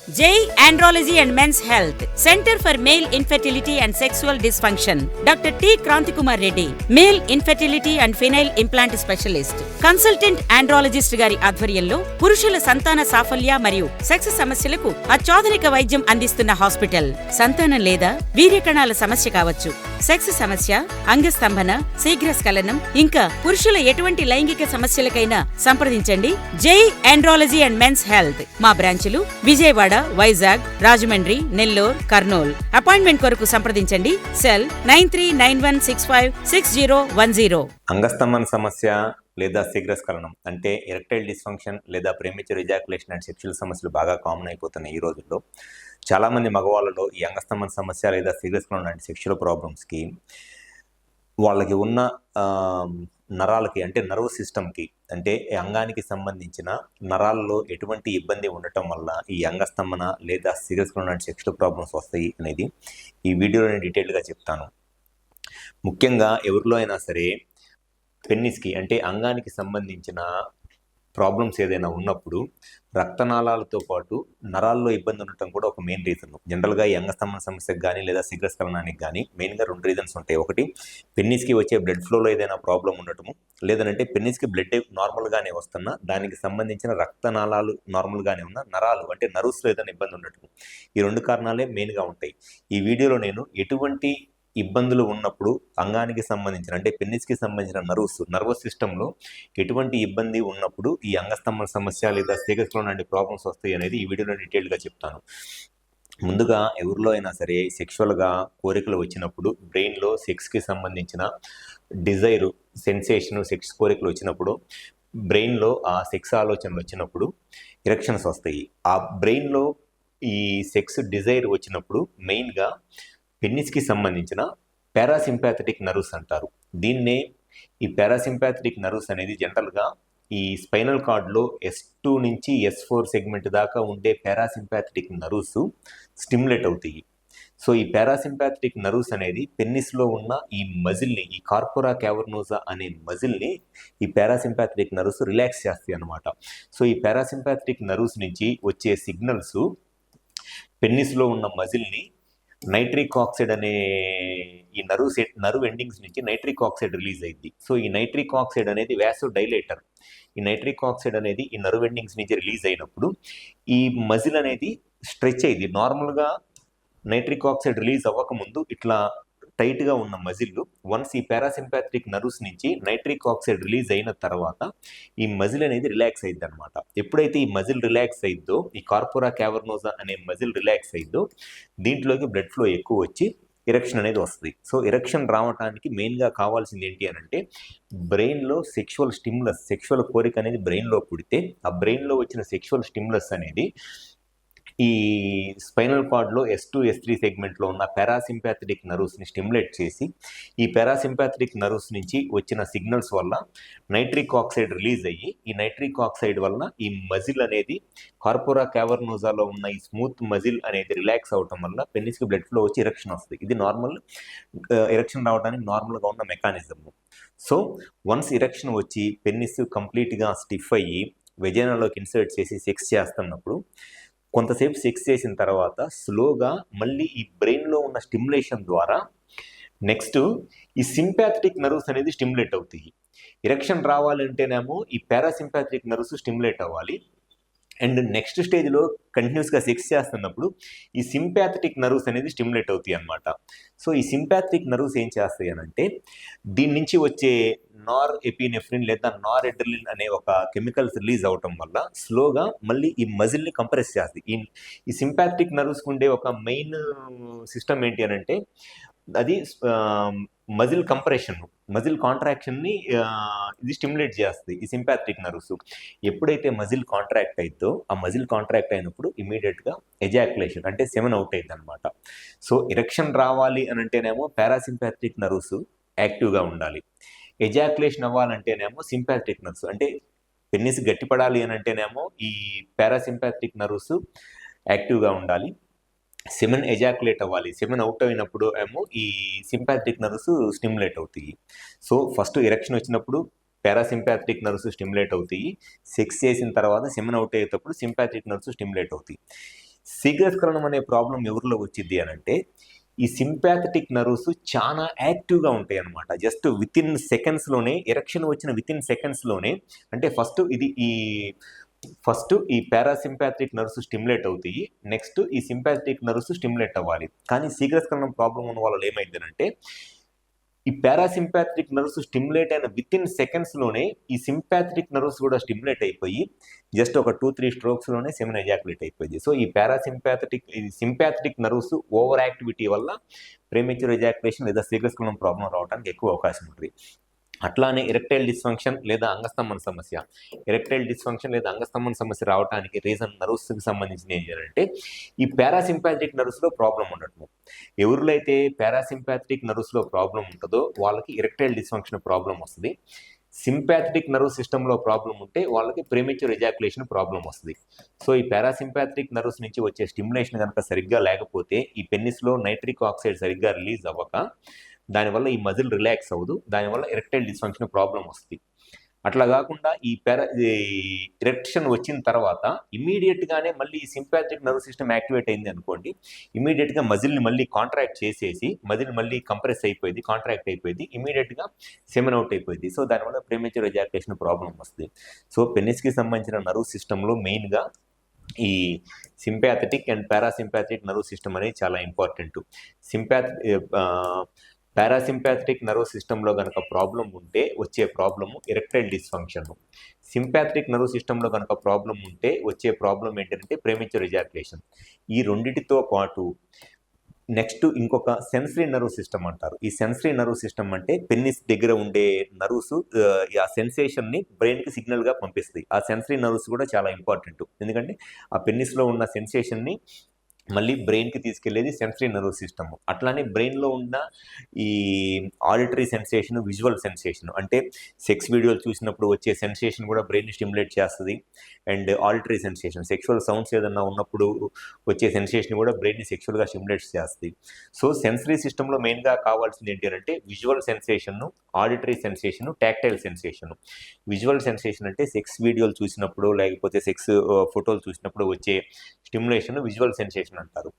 Jai Andrology and Men's Health, Center for Male Infertility and Sexual Dysfunction, Dr. T. Krantikumar Reddy, Male Infertility and Penile Implant Specialist, Consultant Andrologist గారి ఆధ్వర్యంలో పురుషుల సంతాన సాఫల్య మరియు sex సమస్యలకు అత్యాధునిక వైద్యం అందిస్తున్న హాస్పిటల్. సంతానం లేదా వీర్యకణాల సమస్య కావచ్చు, సెక్స్ సమస్య, అంగస్తంభన, శీఘ్రస్ఖలనం, ఇంకా పురుషుల ఎటువంటి లైంగిక సమస్యలకైనా సంప్రదించండి జై ఆండ్రాలజీ అండ్ మెన్స్ హెల్త్. మా బ్రాంచులు విజయవాడ, వైజాగ్, రాజమండ్రి, నెల్లూరు, కర్నూలు. అపాయింట్మెంట్ కొరకు సంప్రదించండి. సెల్ 9391656010. అంగస్తంభన సమస్య లేదా శీఘ్రస్ఖలనం అంటే ఎరెక్టైల్ డిస్ఫంక్షన్ లేదా ప్రీమెచ్యూర్ ఎజాకులేషన్ అండ్ సెక్షువల్ సమస్యలు బాగా కామన్ అయిపోతున్నాయి ఈ రోజుల్లో. చాలామంది మగవాళ్ళలో ఈ అంగస్తంభన సమస్య లేదా శీఘ్రస్ఖలనం లాంటి సెక్షువల్ ప్రాబ్లమ్స్కి వాళ్ళకి ఉన్న నరాలకి అంటే నర్వ్ సిస్టమ్కి అంటే అంగానికి సంబంధించిన నరాల్లో ఎటువంటి ఇబ్బంది ఉండటం వల్ల ఈ అంగస్తంభన లేదా శీఘ్రస్ఖలనం లాంటి సెక్షువల్ ప్రాబ్లమ్స్ వస్తాయి అనేది ఈ వీడియోలో నేను డీటెయిల్గా చెప్తాను. ముఖ్యంగా ఎవరిలో అయినా సరే పెన్నిస్కి అంటే అంగానికి సంబంధించిన ప్రాబ్లమ్స్ ఏదైనా ఉన్నప్పుడు రక్తనాళాలతో పాటు నరాల్లో ఇబ్బంది ఉండటం కూడా ఒక మెయిన్ రీజన్. జనరల్గా ఈ అంగస్తంభన సమస్యకు కానీ లేదా శీఘ్రస్ఖలనానికి కానీ మెయిన్గా 2 రీజన్స్ ఉంటాయి. ఒకటి పెన్నిస్కి వచ్చే బ్లడ్ ఫ్లోలో ఏదైనా ప్రాబ్లం ఉండటము, లేదంటే పెన్నిస్కి బ్లడ్ నార్మల్గానే వస్తున్నా దానికి సంబంధించిన రక్తనాళాలు నార్మల్గానే ఉన్న నరాలు అంటే నర్వ్స్లో ఏదైనా ఇబ్బంది ఉండటం. ఈ 2 కారణాలే మెయిన్గా ఉంటాయి. ఈ వీడియోలో నేను ఎటువంటి ఇబ్బందులు ఉన్నప్పుడు అంగానికి సంబంధించిన అంటే పెన్నిస్కి సంబంధించిన నర్వస్ సిస్టంలో ఎటువంటి ఇబ్బంది ఉన్నప్పుడు ఈ అంగస్తంభన సమస్య లేదా శీఘ్రస్ఖలనం లాంటి ప్రాబ్లమ్స్ వస్తాయి అనేది ఈ వీడియోలో డీటెయిల్గా చెప్తాను. ముందుగా ఎవరిలో అయినా సరే సెక్షువల్గా కోరికలు వచ్చినప్పుడు బ్రెయిన్లో సెక్స్కి సంబంధించిన డిజైరు, సెన్సేషను, సెక్స్ కోరికలు వచ్చినప్పుడు బ్రెయిన్లో ఆ సెక్స్ ఆలోచనలు వచ్చినప్పుడు ఎరెక్షన్స్ వస్తాయి. ఆ బ్రెయిన్లో ఈ సెక్స్ డిజైర్ వచ్చినప్పుడు మెయిన్గా పెన్నిస్కి సంబంధించిన పారాసింపాథటిక్ నర్వ్స్ అంటారు. దీన్నే ఈ పారాసింపాథటిక్ నర్వ్స్ అనేది జనరల్గా ఈ స్పైనల్ కార్డ్లో S2 నుంచి S4 సెగ్మెంట్ దాకా ఉండే పారాసింపాథటిక్ నర్వ్స్ స్టిమ్యులేట్ అవుతాయి. సో ఈ పారాసింపాథటిక్ నర్వ్స్ అనేది పెన్నిస్లో ఉన్న ఈ మజిల్ని, ఈ కార్పోరా క్యావర్నోసా అనే మజిల్ని ఈ పారాసింపాథటిక్ నర్వ్స్ రిలాక్స్ చేస్తాయి అన్నమాట. సో ఈ పారాసింపాథటిక్ నర్వ్స్ నుంచి వచ్చే సిగ్నల్స్ పెన్నిస్లో ఉన్న మజిల్ని నైట్రిక్ ఆక్సైడ్ అనే ఈ నర్వ్ ఎండింగ్స్ నుంచి నైట్రిక్ ఆక్సైడ్ రిలీజ్ అయింది. సో ఈ నైట్రిక్ ఆక్సైడ్ అనేది వ్యాసో డైలేటర్. ఈ నైట్రిక్ ఆక్సైడ్ అనేది ఈ నర్వ్ ఎండింగ్స్ నుంచి రిలీజ్ అయినప్పుడు ఈ మజిల్ అనేది స్ట్రెచ్ అయింది. నార్మల్గా నైట్రిక్ ఆక్సైడ్ రిలీజ్ అవ్వకముందు ఇట్లా టైట్గా ఉన్న మజిల్ వన్స్ ఈ పారాసింపాథటిక్ నర్వ్స్ నుంచి నైట్రిక్ ఆక్సైడ్ రిలీజ్ అయిన తర్వాత ఈ మజిల్ అనేది రిలాక్స్ అయింది అనమాట. ఎప్పుడైతే ఈ మజిల్ రిలాక్స్ అయిందో, ఈ కార్పోరా క్యావర్నోసా అనే మజిల్ రిలాక్స్ అయిందో దీంట్లోకి బ్లడ్ ఫ్లో ఎక్కువ వచ్చి ఎరెక్షన్ అనేది వస్తుంది. సో ఎరెక్షన్ రావడానికి మెయిన్గా కావాల్సింది ఏంటి అని అంటే బ్రెయిన్లో సెక్షువల్ స్టిమ్యులస్, సెక్షువల్ కోరిక అనేది బ్రెయిన్లో పుడితే ఆ బ్రెయిన్లో వచ్చిన సెక్షువల్ స్టిమ్యులస్ అనేది ఈ స్పైనల్ కార్డ్లో S2, S3 సెగ్మెంట్లో ఉన్న పారాసింపాథటిక్ నర్వ్స్ని స్టిమ్యులేట్ చేసి ఈ పారాసింపాథటిక్ నర్వ్స్ నుంచి వచ్చిన సిగ్నల్స్ వల్ల నైట్రిక్ ఆక్సైడ్ రిలీజ్ అయ్యి ఈ నైట్రిక్ ఆక్సైడ్ వలన ఈ మజిల్ అనేది కార్పోరా క్యావర్నోసాలో ఉన్న ఈ స్మూత్ మజిల్ అనేది రిలాక్స్ అవటం వల్ల పెన్నిస్కి బ్లడ్ ఫ్లో వచ్చి ఎరెక్షన్ వస్తుంది. ఇది నార్మల్ ఎరెక్షన్ రావడానికి నార్మల్గా ఉన్న మెకానిజము. సో వన్స్ ఎరెక్షన్ వచ్చి పెన్నిస్ కంప్లీట్గా స్టిఫ్ అయ్యి వెజైనాలోకి ఇన్సర్ట్ చేసి సెక్స్ చేస్తున్నప్పుడు కొంతసేపు సెక్స్ చేసిన తర్వాత స్లోగా మళ్ళీ ఈ బ్రెయిన్లో ఉన్న స్టిమ్యులేషన్ ద్వారా నెక్స్ట్ ఈ సింపాథటిక్ నర్వ్స్ అనేది స్టిమ్యులేట్ అవుతాయి. ఎరెక్షన్ రావాలంటేనేమో ఈ పారాసింపాథటిక్ నర్వ్స్ స్టిమ్యులేట్ అవ్వాలి. అండ్ నెక్స్ట్ స్టేజ్లో కంటిన్యూస్గా సెక్స్ చేస్తున్నప్పుడు ఈ సింపాథటిక్ నర్వ్స్ అనేది స్టిమ్యులేట్ అవుతాయి అన్నమాట. సో ఈ సింపాథటిక్ నర్వ్స్ ఏం చేస్తాయి అని అంటే దీని నుంచి వచ్చే నార్ ఎపినెఫ్రిన్ లేదా నార్ ఎడ్రిలిన్ అనే ఒక కెమికల్స్ రిలీజ్ అవటం వల్ల స్లోగా మళ్ళీ ఈ మజిల్ని కంప్రెస్ చేస్తాయి. ఈ సింపాథటిక్ నర్వ్స్కి ఉండే ఒక మెయిన్ సిస్టమ్ ఏంటి అని అంటే అది మజిల్ కంప్రెషన్, మజిల్ కాంట్రాక్షన్ని ఇది స్టిమ్యులేట్ చేస్తుంది ఈ సింపాథటిక్ నర్వ్స్. ఎప్పుడైతే మజిల్ కాంట్రాక్ట్ అవుతుందో ఆ మజిల్ కాంట్రాక్ట్ అయినప్పుడు ఇమీడియట్గా ఎజాక్యులేషన్ అంటే సెమెన్ అవుట్ అవుతుంది అనమాట. సో ఎరెక్షన్ రావాలి అని అంటేనేమో పారాసింపాథటిక్ నర్వ్స్ యాక్టివ్గా ఉండాలి. ఎజాక్యులేషన్ అవ్వాలంటేనేమో సింపాథటిక్ నర్వ్స్ అంటే పెన్నిస్ గట్టిపడాలి అని అంటేనేమో ఈ పారాసింపాథటిక్ నర్వ్స్ యాక్టివ్గా ఉండాలి. సెమెన్ ఎజాకులేట్ అవ్వాలి. సెమెన్ అవుట్ అయినప్పుడు ఏమో ఈ సింపాథటిక్ నర్వ్స్ స్టిమ్యులేట్ అవుతాయి. సో ఫస్ట్ ఎరెక్షన్ వచ్చినప్పుడు పారాసింపాథటిక్ నర్వ్స్ స్టిమ్యులేట్ అవుతాయి. సెక్స్ చేసిన తర్వాత సెమెన్ అవుట్ అయ్యేటప్పుడు సింపాథటిక్ నర్వ్స్ స్టిమ్యులేట్ అవుతాయి. శీఘ్రస్ఖలనం అనే ప్రాబ్లం ఎవరిలో వచ్చింది అని అంటే ఈ సింపాథటిక్ నర్వ్స్ చాలా యాక్టివ్గా ఉంటాయి అన్నమాట. జస్ట్ విత్ ఇన్ సెకండ్స్లోనే ఎరెక్షన్ వచ్చిన విత్ ఇన్ సెకండ్స్లోనే అంటే ఫస్ట్ ఈ పారాసింపాథటిక్ నర్వ్స్ స్టిమ్యులేట్ అవుతాయి, నెక్స్ట్ ఈ సింపాథటిక్ నర్వ్స్ స్టిమ్యులేట్ అవ్వాలి. కానీ శీఘ్రస్ఖలనం ప్రాబ్లం ఉన్న వాళ్ళు ఏమైందంటే ఈ పారాసింపాథటిక్ నర్వ్స్ స్టిమ్యులేట్ అయిన విత్ ఇన్ సెకండ్స్లోనే ఈ సింపాథటిక్ నర్వ్స్ కూడా స్టిమ్యులేట్ అయిపోయి జస్ట్ ఒక 2-3 స్ట్రోక్స్లోనే సెమిన్ ఎజాకులేట్ అయిపోయింది. సో ఈ సింపాథటిక్ నర్వ్స్ ఓవర్ యాక్టివిటీ వల్ల ప్రీమెచ్యూర్ ఎజాకులేషన్ లేదా శీఘ్రస్ఖలనం ప్రాబ్లం రావడానికి ఎక్కువ అవకాశం ఉంటుంది. అట్లానే ఎరెక్టైల్ డిస్ఫంక్షన్ లేదా అంగస్తంభన సమస్య. ఎరెక్టైల్ డిస్ఫంక్షన్ లేదా అంగస్తంభన సమస్య రావడానికి రీజన్ నర్వ్స్కి సంబంధించిన ఏం చేయాలంటే ఈ పారాసింపాథటిక్ నర్వ్స్లో ప్రాబ్లం ఉండటము. ఎవరిలో అయితే పారాసింపాథటిక్ నర్వ్స్లో ప్రాబ్లం ఉంటుందో వాళ్ళకి ఎరెక్టైల్ డిస్ఫంక్షన్ ప్రాబ్లం వస్తుంది. సింపాథటిక్ నర్వ్ సిస్టంలో ప్రాబ్లం ఉంటే వాళ్ళకి ప్రీమెచ్యూర్ ఎజాకులేషన్ ప్రాబ్లం వస్తుంది. సో ఈ పారాసింపాథటిక్ నర్వ్స్ నుంచి వచ్చే స్టిమ్యులేషన్ కనుక సరిగ్గా లేకపోతే ఈ పెన్నిస్లో నైట్రిక్ ఆక్సైడ్ సరిగ్గా రిలీజ్ అవ్వక దానివల్ల ఈ మజిల్ రిలాక్స్ అవ్వదు, దానివల్ల ఎరెక్టైల్ డిస్ఫంక్షన్ ప్రాబ్లం వస్తుంది. అట్లా కాకుండా ఈ ఎరెక్షన్ వచ్చిన తర్వాత ఇమీడియట్గానే మళ్ళీ ఈ సింపాథటిక్ నర్వ్ సిస్టమ్ యాక్టివేట్ అయింది అనుకోండి, ఇమీడియట్గా మజిల్ని మళ్ళీ కాంట్రాక్ట్ చేసేసి మజిల్ మళ్ళీ కంప్రెస్ అయిపోయింది, కాంట్రాక్ట్ అయిపోయింది, ఇమీడియట్గా సెమెన్ అవుట్ అయిపోయింది. సో దానివల్ల ప్రీమెచ్యూర్ ఎజాకులేషన్ ప్రాబ్లం వస్తుంది. సో పెనిస్కి సంబంధించిన నర్వ్ సిస్టంలో మెయిన్గా ఈ sympathetic and parasympathetic nerve system అనేది చాలా ఇంపార్టెంట్. పారాసింపాథటిక్ నర్వ్ సిస్టంలో కనుక ప్రాబ్లం ఉంటే వచ్చే problem erectile dysfunction. Sympathetic nerve సిస్టంలో కనుక ప్రాబ్లం ఉంటే వచ్చే ప్రాబ్లం ఏంటంటే ప్రీమెచ్యూర్ ఎజాకులేషన్. ఈ రెండిటితో పాటు నెక్స్ట్ ఇంకొక సెన్సరీ నర్వ్ సిస్టమ్ అంటారు. ఈ సెన్సరీ నర్వ్ సిస్టమ్ అంటే పెన్నిస్ దగ్గర ఉండే నర్వ్స్ ఆ సెన్సేషన్ని బ్రెయిన్కి సిగ్నల్గా పంపిస్తాయి. ఆ సెన్సరీ నర్వ్స్ కూడా చాలా ఇంపార్టెంట్, ఎందుకంటే ఆ పెన్నిస్లో ఉన్న సెన్సేషన్ని మళ్ళీ బ్రెయిన్కి తీసుకెళ్లేది సెన్సరీ నర్వ్ సిస్టమ్. అట్లానే బ్రెయిన్లో ఉన్న ఈ ఆడిటరీ సెన్సేషన్, విజువల్ సెన్సేషన్ అంటే సెక్స్ వీడియోలు చూసినప్పుడు వచ్చే సెన్సేషన్ కూడా బ్రెయిన్ని స్టిమ్యులేట్ చేస్తుంది. And auditory sensation, sexual sounds ఏదన్నా ఉన్నప్పుడు వచ్చే సెన్సేషన్ కూడా బ్రెయిన్ని సెక్షువల్గా స్టిమ్యులేట్ చేస్తుంది. సో సెన్సరీ సిస్టంలో మెయిన్గా కావాల్సింది ఏంటి అంటే visual sensation, auditory sensation, tactile sensation. Visual sensation అంటే సెక్స్ వీడియోలు చూసినప్పుడు లేకపోతే సెక్స్ ఫోటోలు చూసినప్పుడు వచ్చే స్టిమ్యులేషన్ విజువల్ సెన్సేషన్ అంటారు.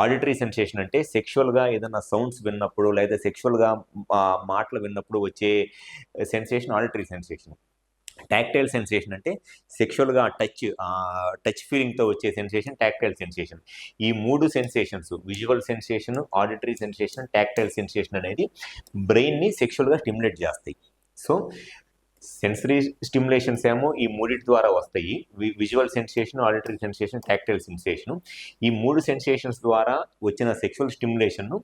ఆడిటరీ సెన్సేషన్ అంటే సెక్షువల్గా ఏదైనా సౌండ్స్ విన్నప్పుడు లేదా సెక్షువల్గా మాటలు విన్నప్పుడు వచ్చే sensation auditory sensation. Tactile sensation అంటే సెక్షువల్గా టచ్ ఫీలింగ్తో వచ్చే సెన్సేషన్ టాక్టైల్ సెన్సేషన్. ఈ మూడు sensations visual sensation, auditory sensation, tactile sensation అనేది బ్రెయిన్ని సెక్షువల్గా స్టిమ్యులేట్ చేస్తాయి. సో సెన్సరీ స్టిమ్యులేషన్స్ ఏమో ఈ మూడిటి ద్వారా వస్తాయి, visual sensation, auditory sensation, tactile sensation. ఈ మూడు సెన్సేషన్స్ ద్వారా వచ్చిన సెక్షువల్ స్టిమ్యులేషన్ను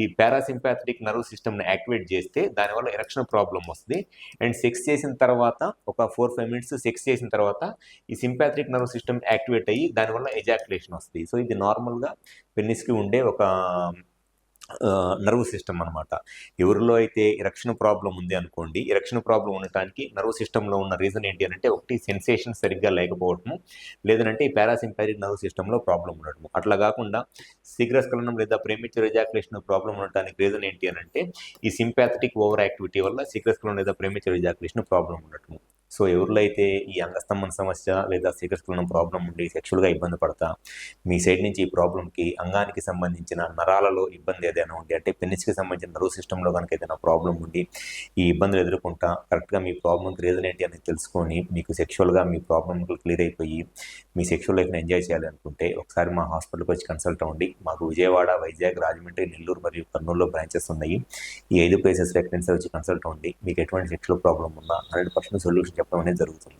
ఈ పారాసింపాథటిక్ నర్వ్ సిస్టమ్ని యాక్టివేట్ చేస్తే దానివల్ల ఎరెక్షన్ ప్రాబ్లం వస్తుంది. అండ్ సెక్స్ చేసిన తర్వాత ఒక 4-5 మినిట్స్ సెక్స్ చేసిన తర్వాత ఈ సింపాథటిక్ నర్వ్ సిస్టమ్ యాక్టివేట్ అయ్యి దానివల్ల ఎజాకులేషన్ వస్తుంది. సో ఇది నార్మల్గా పెన్నిస్కి ఉండే ఒక నర్వ్ సిస్టమ్ అనమాట. ఎవరిలో అయితే ఎరెక్షన్ ప్రాబ్లం ఉంది అనుకోండి, ఎరెక్షన్ ప్రాబ్లం ఉండటానికి నర్వ్ సిస్టంలో ఉన్న రీజన్ ఏంటి అంటే ఒకటి సెన్సేషన్ సరిగ్గా లేకపోవటము, లేదంటే ఈ పారాసింపాథటిక్ నర్వ్ సిస్టంలో ప్రాబ్లం ఉండటము. అట్లా కాకుండా శీఘ్రస్ఖలనం లేదా ప్రీమెచ్యూర్ ఎజాకులేషన్ ప్రాబ్లం ఉండటానికి రీజన్ ఏంటి అంటే ఈ సింపాథటిక్ ఓవర్ యాక్టివిటీ వల్ల శీఘ్రస్ఖలనం లేదా ప్రీమెచ్యూర్ ఎజాకులేషన్ ప్రాబ్లం ఉండటము. సో ఎవరిలో అయితే ఈ అంగస్తంభన సమస్య లేదా శీఘ్రస్ఖలనం ప్రాబ్లం ఉండి సెక్షువల్గా ఇబ్బంది పడతా మీ సైడ్ నుంచి ఈ ప్రాబ్లంకి అంగానికి సంబంధించిన నరాలలో ఇబ్బంది ఏదైనా ఉండి అంటే పెనిస్కి సంబంధించిన నర్వ్ సిస్టంలో కనుక ఏదైనా ప్రాబ్లం ఉండి ఈ ఇబ్బందులు ఎదుర్కొంటా కరెక్ట్గా మీ ప్రాబ్లంకి రీజన్ ఏంటి అనేది తెలుసుకొని మీకు సెక్షువల్గా మీ ప్రాబ్లం క్లియర్ అయిపోయి మీ సెక్షువల్ లైఫ్ని ఎంజాయ్ చేయాలి అనుకుంటే ఒకసారి మా హాస్పిటల్కి వచ్చి కన్సల్ట్ అవ్వండి. మాకు విజయవాడ, వైజాగ్, రాజమండ్రి, నెల్లూరు మరియు కర్నూలులో బ్రాంచెస్ ఉన్నాయి. ఈ 5 ప్లేసెస్లో ఎక్కడైనా వచ్చి కన్సల్ట్ అవ్వండి. మీకు ఎటువంటి సెక్షువల్ ప్రాబ్లం ఉన్నా 100% సొల్యూషన్ చెప్పడం అనేది జరుగుతుంది.